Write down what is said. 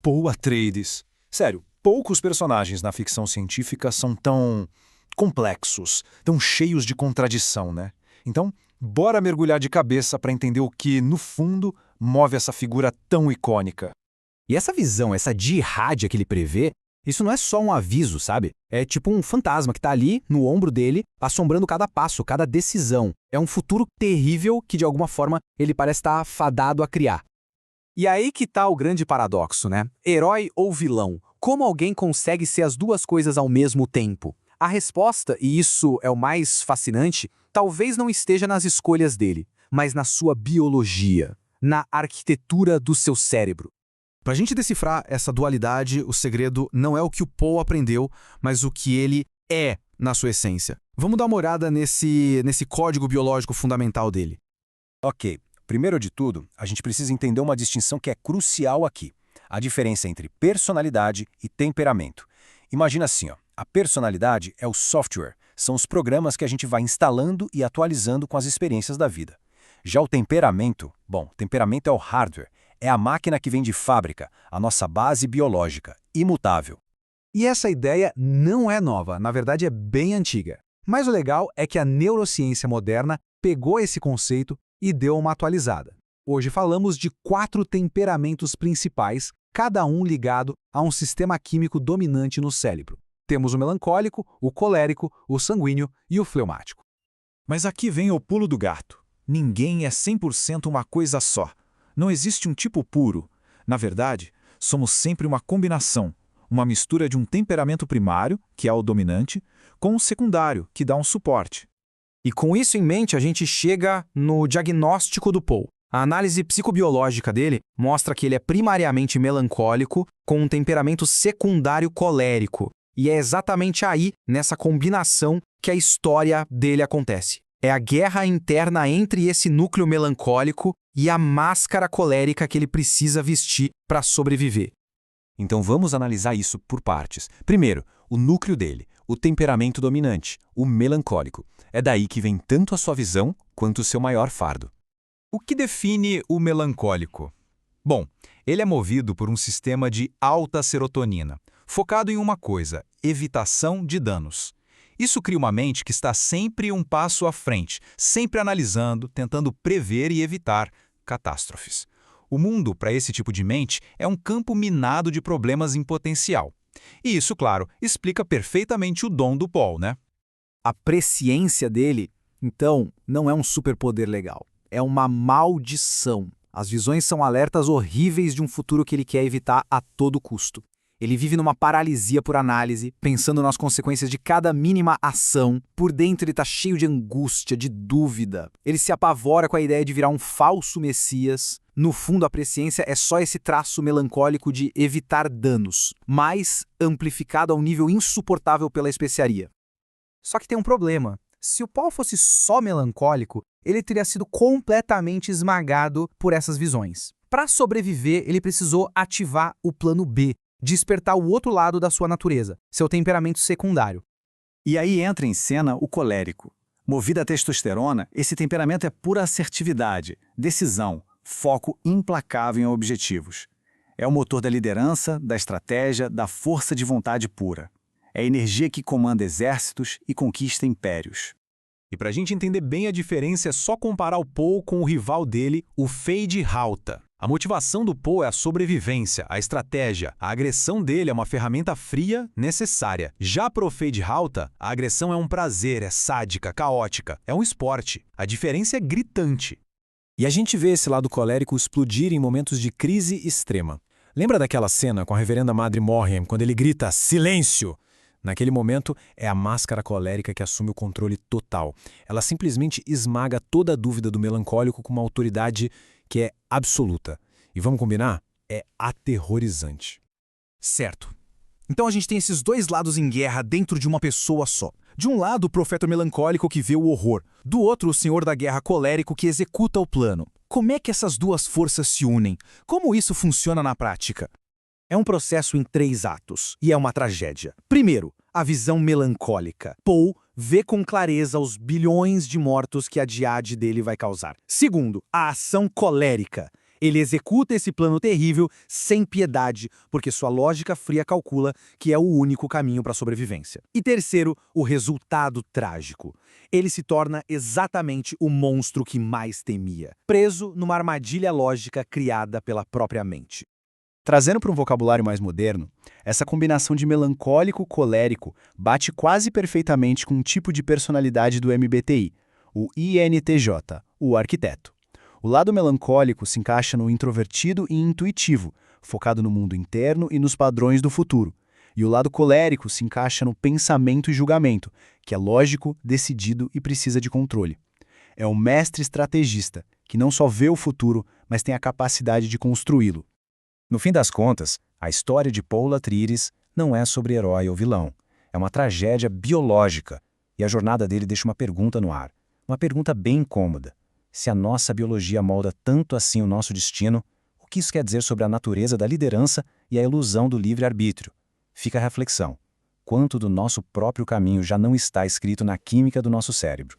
Paul Atreides. Sério, poucos personagens na ficção científica são tão complexos, tão cheios de contradição, né? Então, bora mergulhar de cabeça para entender o que, no fundo, move essa figura tão icônica. E essa visão, essa jihad que ele prevê, isso não é só um aviso, sabe? É tipo um fantasma que tá ali, no ombro dele, assombrando cada passo, cada decisão. É um futuro terrível que, de alguma forma, ele parece estar fadado a criar. E aí que tá o grande paradoxo, né? Herói ou vilão? Como alguém consegue ser as duas coisas ao mesmo tempo? A resposta, e isso é o mais fascinante, talvez não esteja nas escolhas dele, mas na sua biologia, na arquitetura do seu cérebro. Para a gente decifrar essa dualidade, o segredo não é o que o Paul aprendeu, mas o que ele é na sua essência. Vamos dar uma olhada nesse código biológico fundamental dele. Ok, primeiro de tudo, a gente precisa entender uma distinção que é crucial aqui. A diferença entre personalidade e temperamento. Imagina assim, ó, a personalidade é o software, são os programas que a gente vai instalando e atualizando com as experiências da vida. Já o temperamento, temperamento é o hardware, é a máquina que vem de fábrica, a nossa base biológica, imutável. E essa ideia não é nova, na verdade é bem antiga. Mas o legal é que a neurociência moderna pegou esse conceito e deu uma atualizada. Hoje falamos de 4 temperamentos principais, cada um ligado a um sistema químico dominante no cérebro. Temos o melancólico, o colérico, o sanguíneo e o fleumático. Mas aqui vem o pulo do gato. Ninguém é 100% uma coisa só. Não existe um tipo puro. Na verdade, somos sempre uma combinação, uma mistura de um temperamento primário, que é o dominante, com um secundário, que dá um suporte. E com isso em mente, a gente chega no diagnóstico do Paul. A análise psicobiológica dele mostra que ele é primariamente melancólico, com um temperamento secundário colérico. E é exatamente aí, nessa combinação, que a história dele acontece. É a guerra interna entre esse núcleo melancólico e a máscara colérica que ele precisa vestir para sobreviver. Então vamos analisar isso por partes. Primeiro, o núcleo dele, o temperamento dominante, o melancólico. É daí que vem tanto a sua visão quanto o seu maior fardo. O que define o melancólico? Bom, ele é movido por um sistema de alta serotonina, focado em uma coisa: evitação de danos. Isso cria uma mente que está sempre um passo à frente, sempre analisando, tentando prever e evitar catástrofes. O mundo, para esse tipo de mente, é um campo minado de problemas em potencial. E isso, claro, explica perfeitamente o dom do Paul, né? A presciência dele, então, não é um superpoder legal. É uma maldição. As visões são alertas horríveis de um futuro que ele quer evitar a todo custo. Ele vive numa paralisia por análise, pensando nas consequências de cada mínima ação. Por dentro ele está cheio de angústia, de dúvida. Ele se apavora com a ideia de virar um falso messias. No fundo, a presciência é só esse traço melancólico de evitar danos, mas amplificado a um nível insuportável pela especiaria. Só que tem um problema. Se o Paul fosse só melancólico, ele teria sido completamente esmagado por essas visões. Para sobreviver, ele precisou ativar o plano B, despertar o outro lado da sua natureza, seu temperamento secundário. E aí entra em cena o colérico. Movido a testosterona, esse temperamento é pura assertividade, decisão, foco implacável em objetivos. É o motor da liderança, da estratégia, da força de vontade pura. É a energia que comanda exércitos e conquista impérios. E para a gente entender bem a diferença, é só comparar o Paul com o rival dele, o Feyd-Rautha. A motivação do Paul é a sobrevivência, a estratégia. A agressão dele é uma ferramenta fria, necessária. Já para o Feyd-Rautha, a agressão é um prazer, é sádica, caótica, é um esporte. A diferença é gritante. E a gente vê esse lado colérico explodir em momentos de crise extrema. Lembra daquela cena com a reverenda Madre Morriam, quando ele grita "silêncio"? Naquele momento, é a máscara colérica que assume o controle total. Ela simplesmente esmaga toda a dúvida do melancólico com uma autoridade que é absoluta. E vamos combinar? É aterrorizante. Certo. Então a gente tem esses dois lados em guerra dentro de uma pessoa só. De um lado, o profeta melancólico que vê o horror. Do outro, o senhor da guerra colérico que executa o plano. Como é que essas duas forças se unem? Como isso funciona na prática? É um processo em 3 atos, e é uma tragédia. Primeiro, a visão melancólica. Paul vê com clareza os bilhões de mortos que a diade dele vai causar. Segundo, a ação colérica. Ele executa esse plano terrível sem piedade, porque sua lógica fria calcula que é o único caminho para a sobrevivência. E terceiro, o resultado trágico. Ele se torna exatamente o monstro que mais temia, preso numa armadilha lógica criada pela própria mente. Trazendo para um vocabulário mais moderno, essa combinação de melancólico-colérico bate quase perfeitamente com um tipo de personalidade do MBTI, o INTJ, o arquiteto. O lado melancólico se encaixa no introvertido e intuitivo, focado no mundo interno e nos padrões do futuro. E o lado colérico se encaixa no pensamento e julgamento, que é lógico, decidido e precisa de controle. É um mestre estrategista, que não só vê o futuro, mas tem a capacidade de construí-lo. No fim das contas, a história de Paul Atreides não é sobre herói ou vilão. É uma tragédia biológica, e a jornada dele deixa uma pergunta no ar. Uma pergunta bem incômoda. Se a nossa biologia molda tanto assim o nosso destino, o que isso quer dizer sobre a natureza da liderança e a ilusão do livre-arbítrio? Fica a reflexão. Quanto do nosso próprio caminho já não está escrito na química do nosso cérebro?